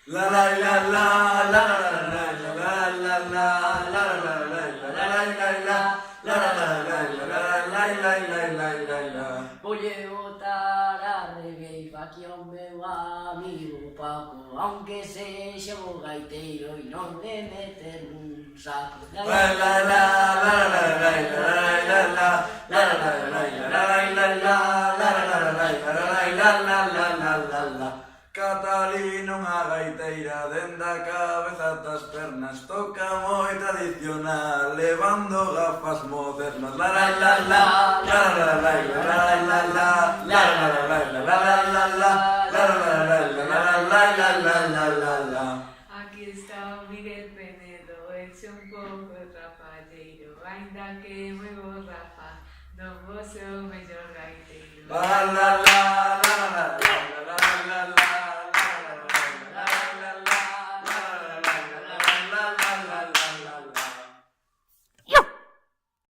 La la la la la la la la la la la la Voy a votar a reggae pa' que o meu amigo Paco, aunque sexa o gaiteiro e non de meter nun saco. La la la la la la la la la la Catalina unha gaiteira dende a cabeza ata as pernas toca moi tradicional levando gafas modernas la la la la la la la la la la la la la la la. Aquí está Miguel Penedo, hecho un pouco trapalleiro, ainda que moi borrafa, non vos o mellor gaiteiro. La la la